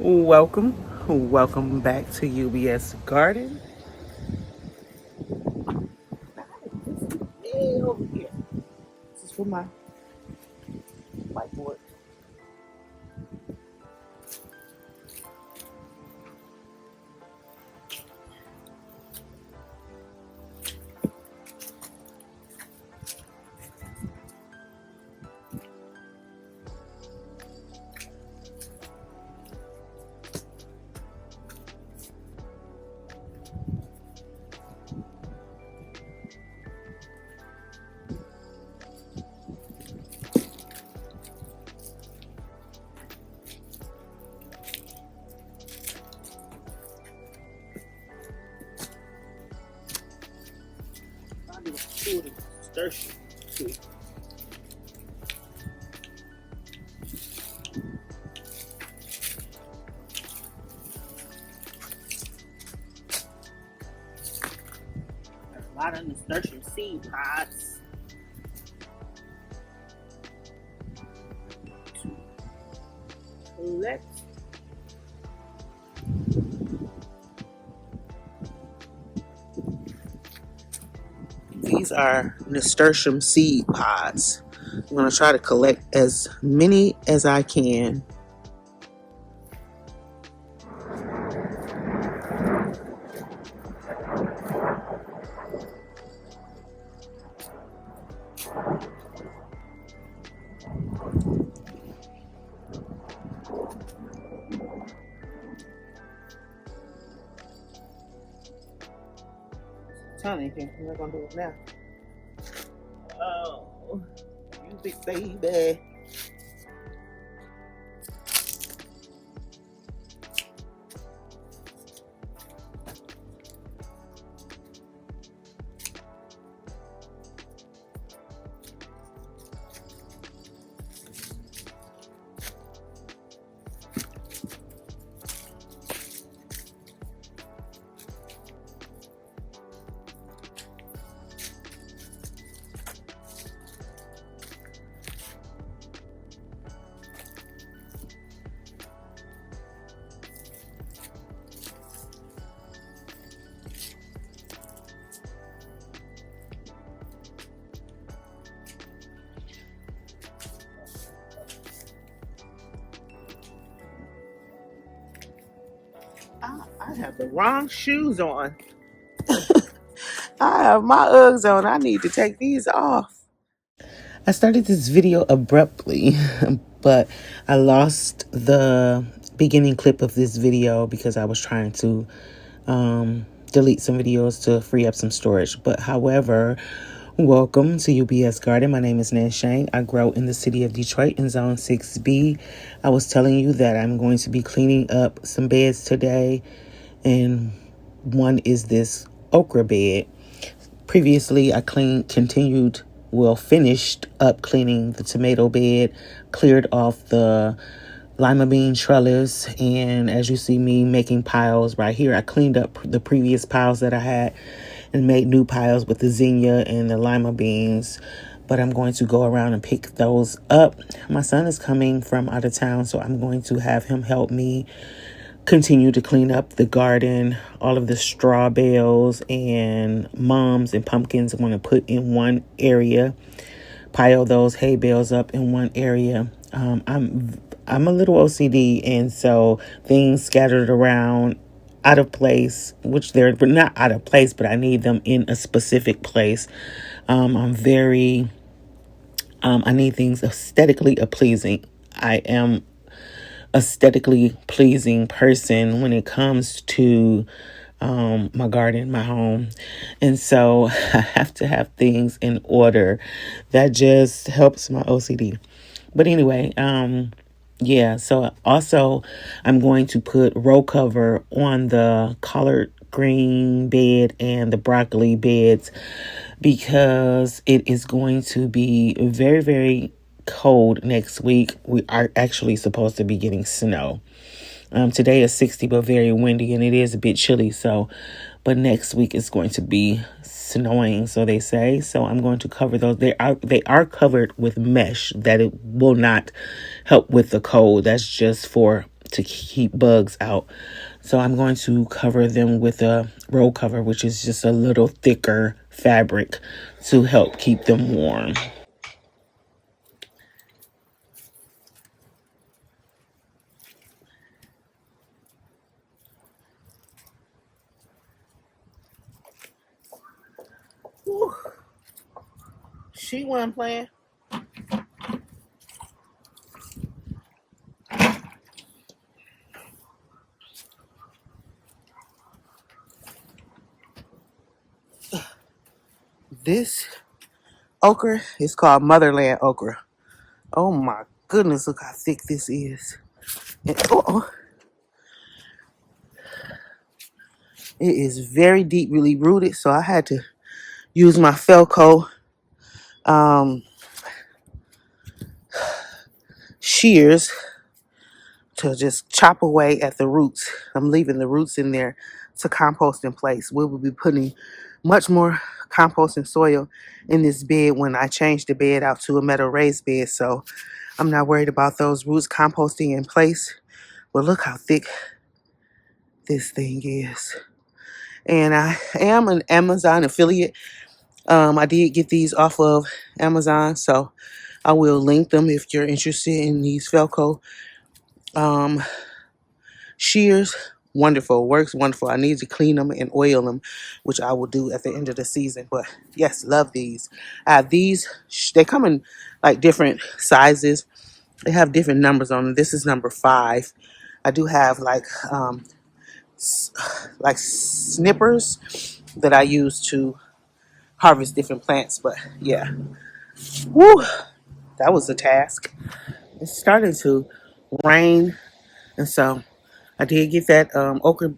Welcome back to UBS Garden. Way over here. This is for my whiteboard. Probably two nasturtium too. There's a lot of nasturtium seed pods. To collect. These are nasturtium seed pods. I'm going to try to collect as many as I can. Tony, we're not going to do it now. Oh, you big baby. I have the wrong shoes on. I have my Uggs on. I need to take these off. I started this video abruptly, but I lost the beginning clip of this video because I was trying to delete some videos to free up some storage. But however, welcome to UBS Garden. My name is Nan Shane. I grow in the city of Detroit in Zone 6B. I was telling you that I'm going to be cleaning up some beds today, and one is this okra bed. Previously, I finished up cleaning the tomato bed, cleared off the lima bean trellis, and as you see me making piles right here, I cleaned up the previous piles that I had and made new piles with the zinnia and the lima beans. But I'm going to go around and pick those up. My son is coming from out of town, so I'm going to have him help me continue to clean up the garden. All of the straw bales and mums and pumpkins I'm going to put in one area, pile those hay bales up in one area. I'm a little OCD, and so things scattered around out of place, which they're not out of place, but I need them in a specific place. I need things aesthetically pleasing. I am aesthetically pleasing person when it comes to my garden, my home. And so I have to have things in order. That just helps my OCD. But anyway, yeah, so also I'm going to put row cover on the collard green bed and the broccoli beds because it is going to be very, very cold next week. We are actually supposed to be getting snow. Today is 60, but very windy, and it is a bit chilly. But next week is going to be snowing, so they say. So I'm going to cover those. They are covered with mesh that it will not help with the cold. That's just for to keep bugs out. So I'm going to cover them with a roll cover, which is just a little thicker fabric to help keep them warm. Whew. She wasn't playing. This okra is called Motherland okra. Oh my goodness, look how thick this is. And, it is very deeply rooted, so I had to use my Felco um, shears to just chop away at the roots. I'm leaving the roots in there to compost in place. We will be putting much more compost and soil in this bed when I change the bed out to a metal raised bed. So I'm not worried about those roots composting in place. But look how thick this thing is. And I am an Amazon affiliate. I did get these off of Amazon, so I will link them if you're interested in these Felco um, shears. Wonderful, works wonderful. I need to clean them and oil them, which I will do at the end of the season. But yes, love these. I have these. They come in like different sizes. They have different numbers on them. This is number 5. I do have like snippers that I use to harvest different plants. But yeah, woo, that was a task. It's starting to rain, and so I did get that okra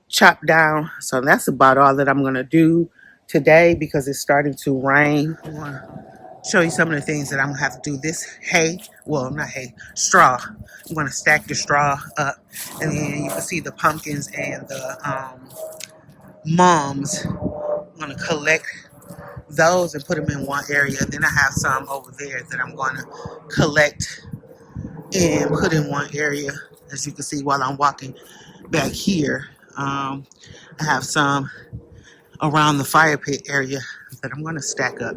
chopped down. So that's about all that I'm gonna do today because it's starting to rain. I want to show you some of the things that I'm gonna have to do. This hay, well, not hay, straw. I'm gonna stack the straw up, and then you can see the pumpkins and the mums. I'm gonna collect those and put them in one area. Then I have some over there that I'm gonna collect and put in one area. As you can see while I'm walking back here, I have some around the fire pit area that I'm gonna stack up.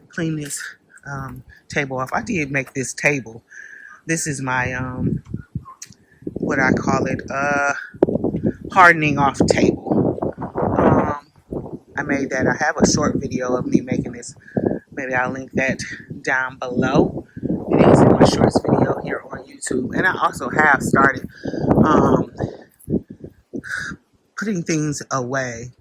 Clean this table off. I did make this table. This is my what I call it, hardening off table. I made that. I have a short video of me making this. Maybe I'll link that down below. It is in my shorts video here on YouTube. And I also have started putting things away.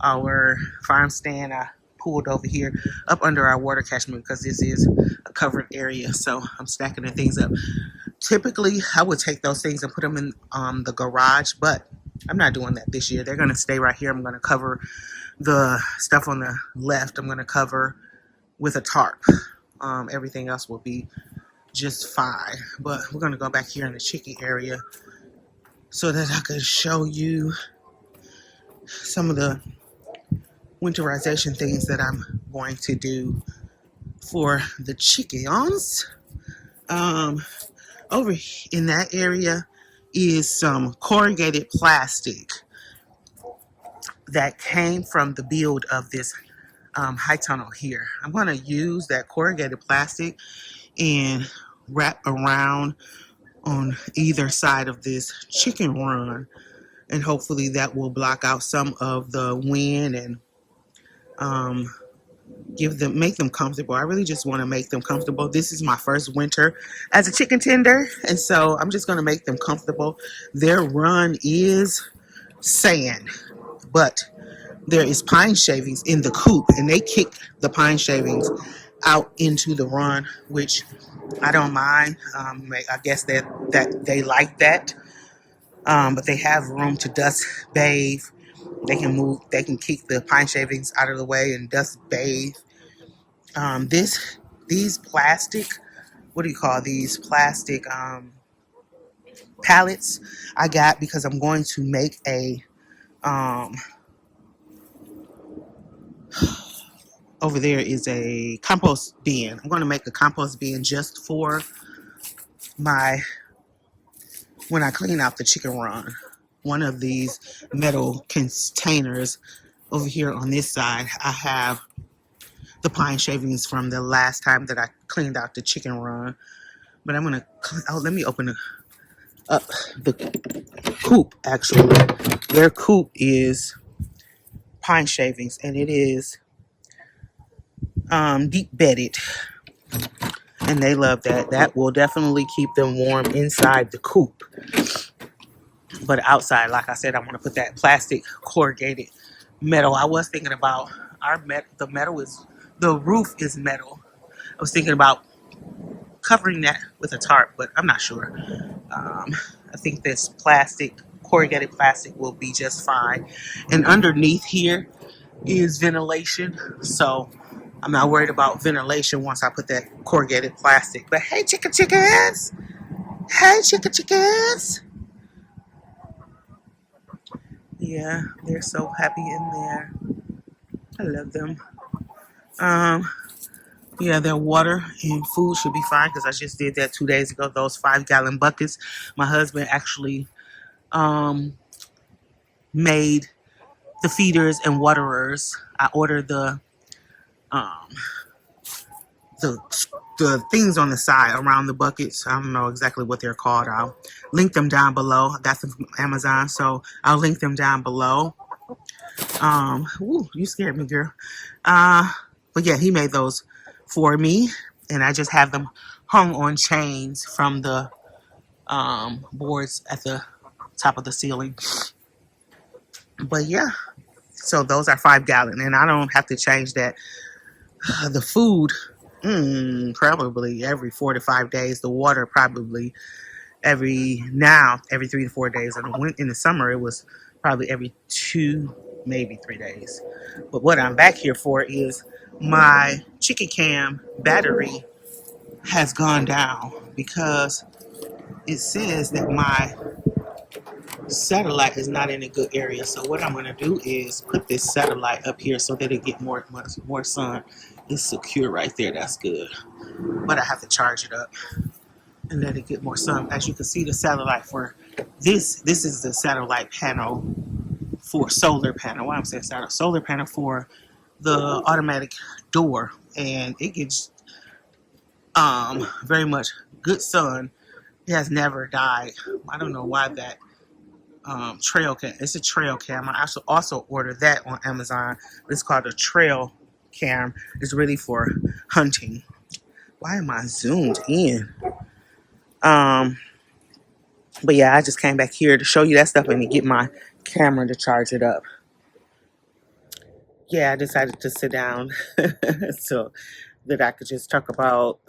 Our farm stand I pulled over here up under our water catchment because this is a covered area. So I'm stacking the things up. Typically, I would take those things and put them in the garage, but I'm not doing that this year. They're going to stay right here. I'm going to cover the stuff on the left. I'm going to cover with a tarp. Everything else will be just fine. But we're going to go back here in the chicken area so that I can show you some of the winterization things that I'm going to do for the chickens. Over in that area is some corrugated plastic that came from the build of this high tunnel here. I'm going to use that corrugated plastic and wrap around on either side of this chicken run, and hopefully that will block out some of the wind and make them comfortable. I really just want to make them comfortable. This is my first winter as a chicken tender, and so I'm just going to make them comfortable. Their run is sand, but there is pine shavings in the coop, and they kick the pine shavings out into the run, which I don't mind. I guess that they like that, but they have room to dust bathe. They can move. They can kick the pine shavings out of the way and dust bathe. These plastic, what do you call these plastic pallets? I got because I'm going to make a over there is a compost bin. I'm going to make a compost bin just for my when I clean out the chicken run, one of these metal containers over here on this side, I have the pine shavings from the last time that I cleaned out the chicken run. But I'm gonna, oh, let me open up the coop. Actually, their coop is pine shavings, and it is deep bedded, and they love that. That will definitely keep them warm inside the coop. But outside, like I said, I want to put that plastic corrugated metal. I was thinking about the metal is, the roof is metal. I was thinking about covering that with a tarp, but I'm not sure. I think this plastic, corrugated plastic, will be just fine. And underneath here is ventilation, so I'm not worried about ventilation once I put that corrugated plastic. But hey, chickens! Hey, chickens! Yeah, they're so happy in there. I love them. Yeah, their water and food should be fine because I just did that 2 days ago. Those 5-gallon buckets. My husband actually made the feeders and waterers. I ordered um, the the things on the side around the buckets. I don't know exactly what they're called. I'll link them down below. I got them from Amazon, so I'll link them down below. Ooh, you scared me, girl. But yeah, he made those for me, and I just have them hung on chains from the boards at the top of the ceiling. But yeah, so those are 5-gallon, and I don't have to change that. The food, probably every 4 to 5 days. The water, probably every 3 to 4 days. And in the summer, it was probably every 2, maybe 3 days. But what I'm back here for is my chicken cam battery has gone down because it says that my satellite is not in a good area. So what I'm going to do is put this satellite up here so that it get more sun. It's secure right there. That's good. But I have to charge it up and let it get more sun. As you can see, the satellite for this is the satellite panel for solar panel. Why I'm saying solar panel for the automatic door, and it gets very much good sun. It has never died. I don't know why that trail cam. It's a trail cam. I also ordered that on Amazon. It's called a trail cam. It's really for hunting. Why am I zoomed in? But yeah, I just came back here to show you that stuff and to get my camera to charge it up. Yeah, I decided to sit down so that I could just talk about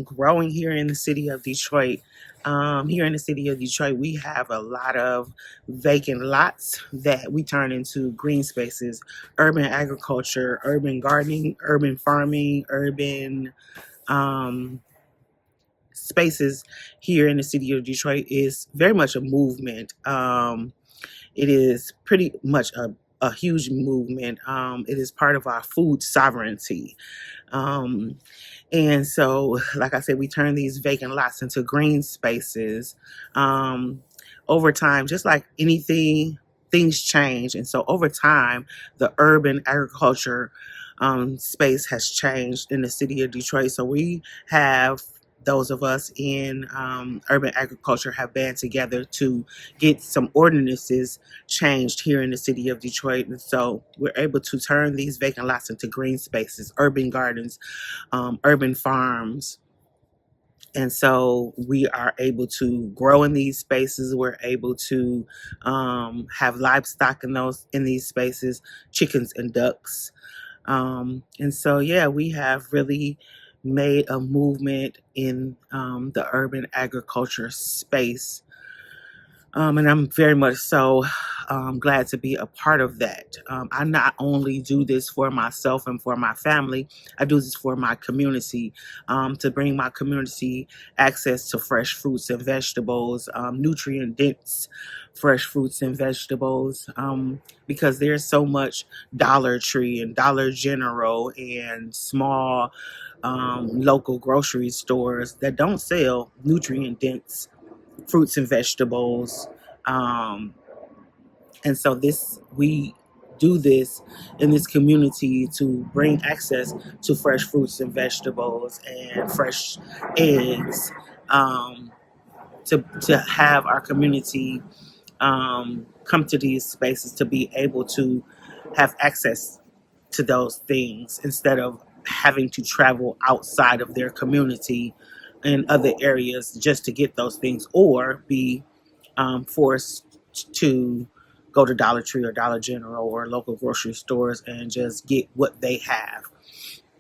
growing here in the city of Detroit. Here in the city of Detroit, we have a lot of vacant lots that we turn into green spaces, urban agriculture, urban gardening, urban farming, urban spaces here in the city of Detroit is very much a movement. It is pretty much a huge movement. It is part of our food sovereignty. Um, and so, like I said, we turn these vacant lots into green spaces. Over time, just like anything, things change. And so over time, the urban agriculture space has changed in the city of Detroit. So we have, those of us in urban agriculture have band together to get some ordinances changed here in the city of Detroit. And so we're able to turn these vacant lots into green spaces, urban gardens, urban farms. And so we are able to grow in these spaces. We're able to have livestock in these spaces, chickens and ducks. And so, yeah, we have really made a movement in the urban agriculture space. And I'm very much so glad to be a part of that. I not only do this for myself and for my family, I do this for my community, to bring my community access to fresh fruits and vegetables, nutrient dense fresh fruits and vegetables, because there's so much Dollar Tree and Dollar General and small local grocery stores that don't sell nutrient dense fruits and vegetables. Um, and so we do this in this community to bring access to fresh fruits and vegetables and fresh eggs, um, to have our community come to these spaces to be able to have access to those things instead of having to travel outside of their community in other areas just to get those things, or be forced to go to Dollar Tree or Dollar General or local grocery stores and just get what they have,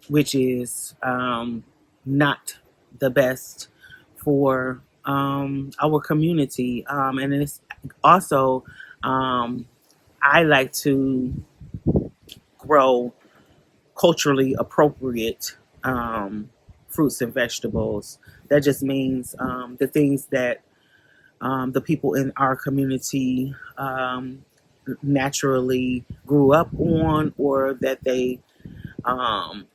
which is not the best for our community. And it's also, um, I like to grow culturally appropriate fruits and vegetables. That just means the things that the people in our community naturally grew up on, or that they um,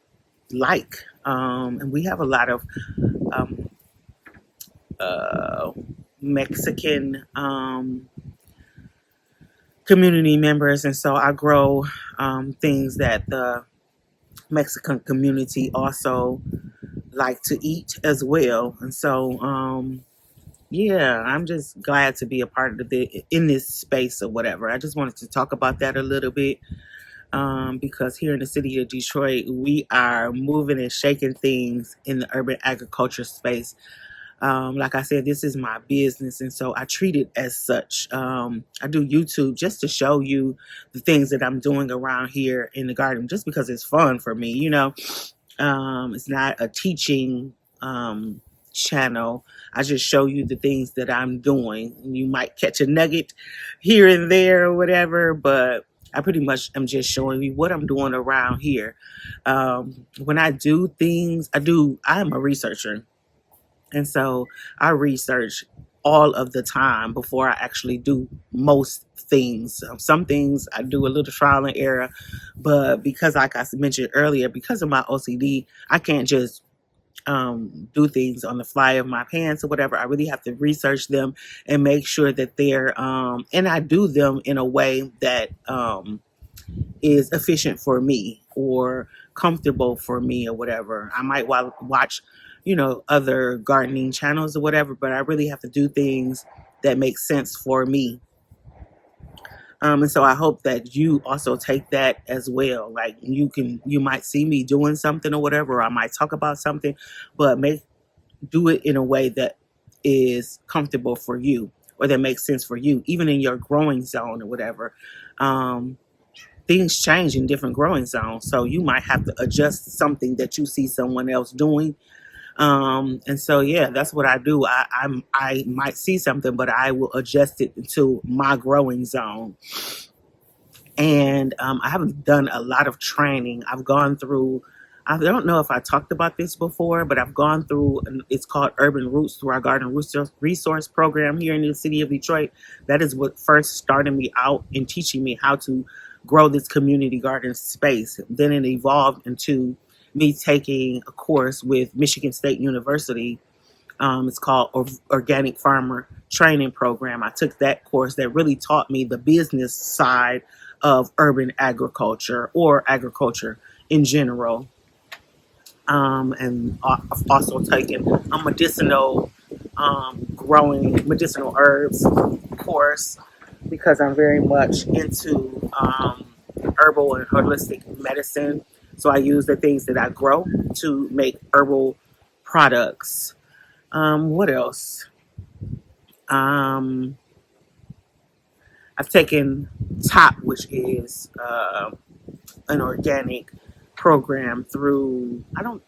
like. And we have a lot of um, uh, Mexican community members, and so I grow things that the Mexican community also like to eat as well. And so, yeah, I'm just glad to be a part of the in this space or whatever. I just wanted to talk about that a little bit, because here in the city of Detroit, we are moving and shaking things in the urban agriculture space. Like I said, this is my business, and so I treat it as such. I do YouTube just to show you the things that I'm doing around here in the garden, just because it's fun for me, you know. It's not a teaching channel. I just show you the things that I'm doing. You might catch a nugget here and there or whatever, but I pretty much am just showing you what I'm doing around here. When I do things, I am a researcher. And so I research all of the time before I actually do most things. Some things I do a little trial and error, but because, like I mentioned earlier, because of my OCD, I can't just do things on the fly of my pants or whatever. I really have to research them and make sure that they're, and I do them in a way that is efficient for me or comfortable for me or whatever. I might watch, other gardening channels or whatever, but I really have to do things that make sense for me. And so I hope that you also take that as well. Like you might see me doing something or whatever, or I might talk about something, but do it in a way that is comfortable for you or that makes sense for you, even in your growing zone or whatever. Um, Things change in different growing zones, so you might have to adjust something that you see someone else doing. And so, yeah, that's what I do. I might see something, but I will adjust it to my growing zone. And I haven't done a lot of training. I've gone through, I don't know if I talked about this before, but I've gone through, it's called Urban Roots, through our Garden Resource Program here in the city of Detroit. That is what first started me out in teaching me how to grow this community garden space. Then it evolved into me taking a course with Michigan State University. It's called Organic Farmer Training Program. I took that course that really taught me the business side of urban agriculture or agriculture in general. And I've also taken a growing medicinal herbs course, because I'm very much into herbal and holistic medicine. So I use the things that I grow to make herbal products. What else? Um, I've taken TOP, which is an organic program through, I don't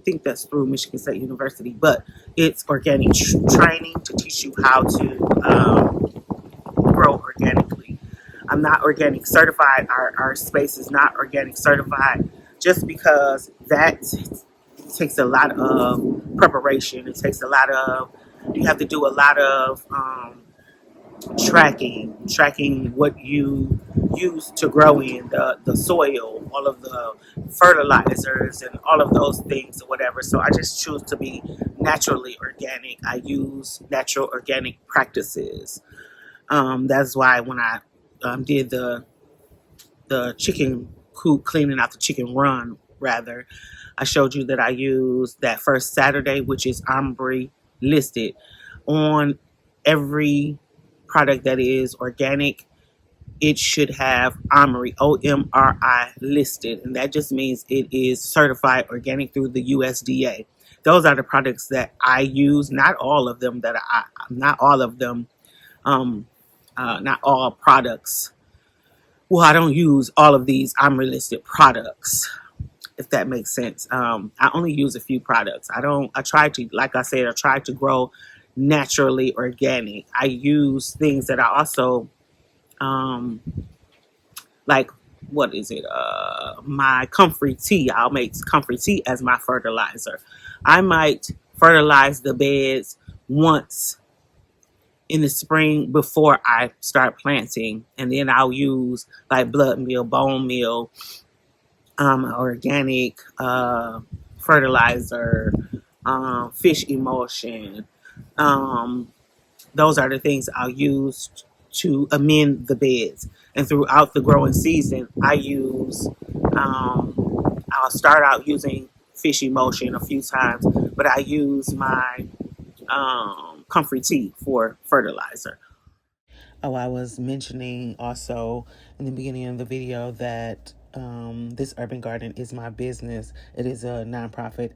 think that's through Michigan State University, but it's organic training to teach you how to grow organically. I'm not organic certified. Our space is not organic certified, just because that takes a lot of preparation. It takes a lot of, you have to do a lot of tracking what you use to grow in the soil, all of the fertilizers and all of those things or whatever. So I just choose to be naturally organic. I use natural organic practices. That's why when I did the chicken coop, cleaning out the chicken run rather, I showed you that I used that first Saturday, which is ombre listed on every product that is organic. It should have OMRI, OMRI listed, and that just means it is certified organic through the USDA. Those are the products that I use. Not all of them not all of them, not all products. Well, I don't use all of these OMRI listed products, if that makes sense. I only use a few products. I try to, like I said, I try to grow naturally organic. I use things that I also, um, like, what is it? My comfrey tea. I'll make comfrey tea as my fertilizer. I might fertilize the beds once in the spring before I start planting. And then I'll use like blood meal, bone meal, organic fertilizer, fish emulsion. Um, those are the things I'll use to amend the beds. And throughout the growing season, I'll start out using fish emulsion a few times, but I use my comfrey tea for fertilizer. Oh, I was mentioning also in the beginning of the video that this urban garden is my business. It is a nonprofit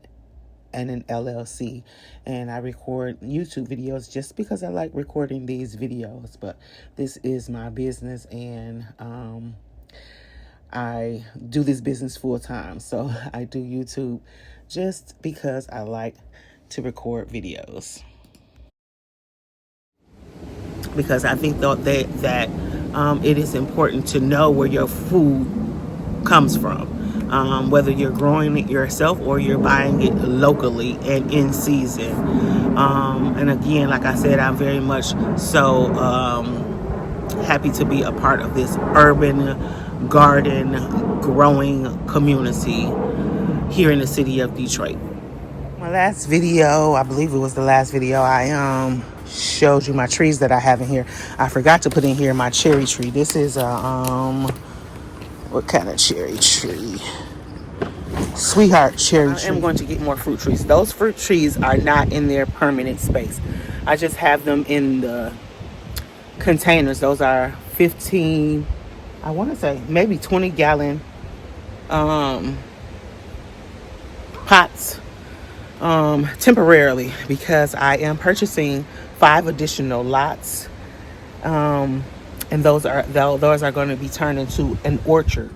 and an LLC, and I record YouTube videos just because I like recording these videos, but this is my business, and I do this business full time. So I do YouTube just because I like to record videos, because I think that it is important to know where your food comes from, whether you're growing it yourself or you're buying it locally and in season. And again, like I said, I'm very much so happy to be a part of this urban garden growing community here in the city of Detroit. My last video, I believe it was the last video, I showed you my trees that I have in here. I forgot to put in here my cherry tree. This is a what kind of cherry tree? Sweetheart cherry tree. I am going to get more fruit trees. Those fruit trees are not in their permanent space. I just have them in the containers. Those are 15, I want to say maybe 20-gallon pots, temporarily, because I am purchasing 5 additional lots, and those are going to be turned into an orchard.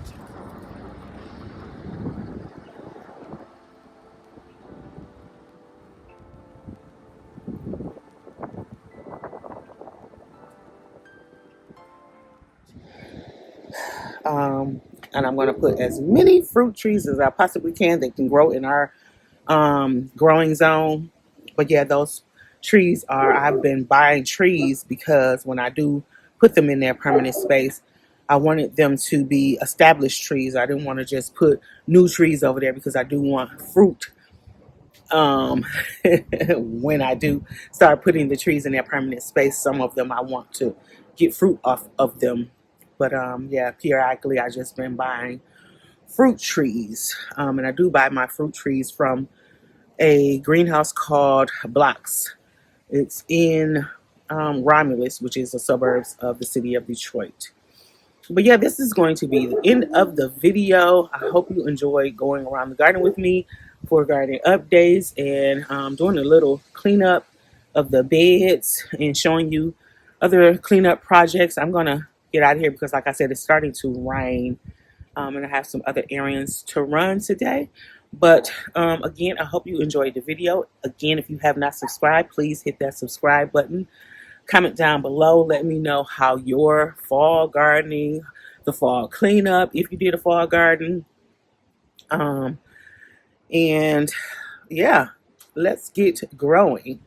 And I'm going to put as many fruit trees as I possibly can that can grow in our growing zone. But yeah, those trees I've been buying trees because when I do put them in their permanent space, I wanted them to be established trees. I didn't want to just put new trees over there, because I do want fruit. When I do start putting the trees in their permanent space, some of them I want to get fruit off of them. But yeah, periodically I just been buying fruit trees, and I do buy my fruit trees from a greenhouse called Blocks. It's in Romulus, which is the suburbs of the city of Detroit. But yeah, this is going to be the end of the video. I hope you enjoyed going around the garden with me for garden updates, and doing a little cleanup of the beds and showing you other cleanup projects. I'm going to get out of here because, like I said, it's starting to rain, and I have some other errands to run today. But again, I hope you enjoyed the video. Again, if you have not subscribed, please hit that subscribe button. Comment down below. Let me know how your fall gardening, the fall cleanup, if you did a fall garden. And yeah, let's get growing.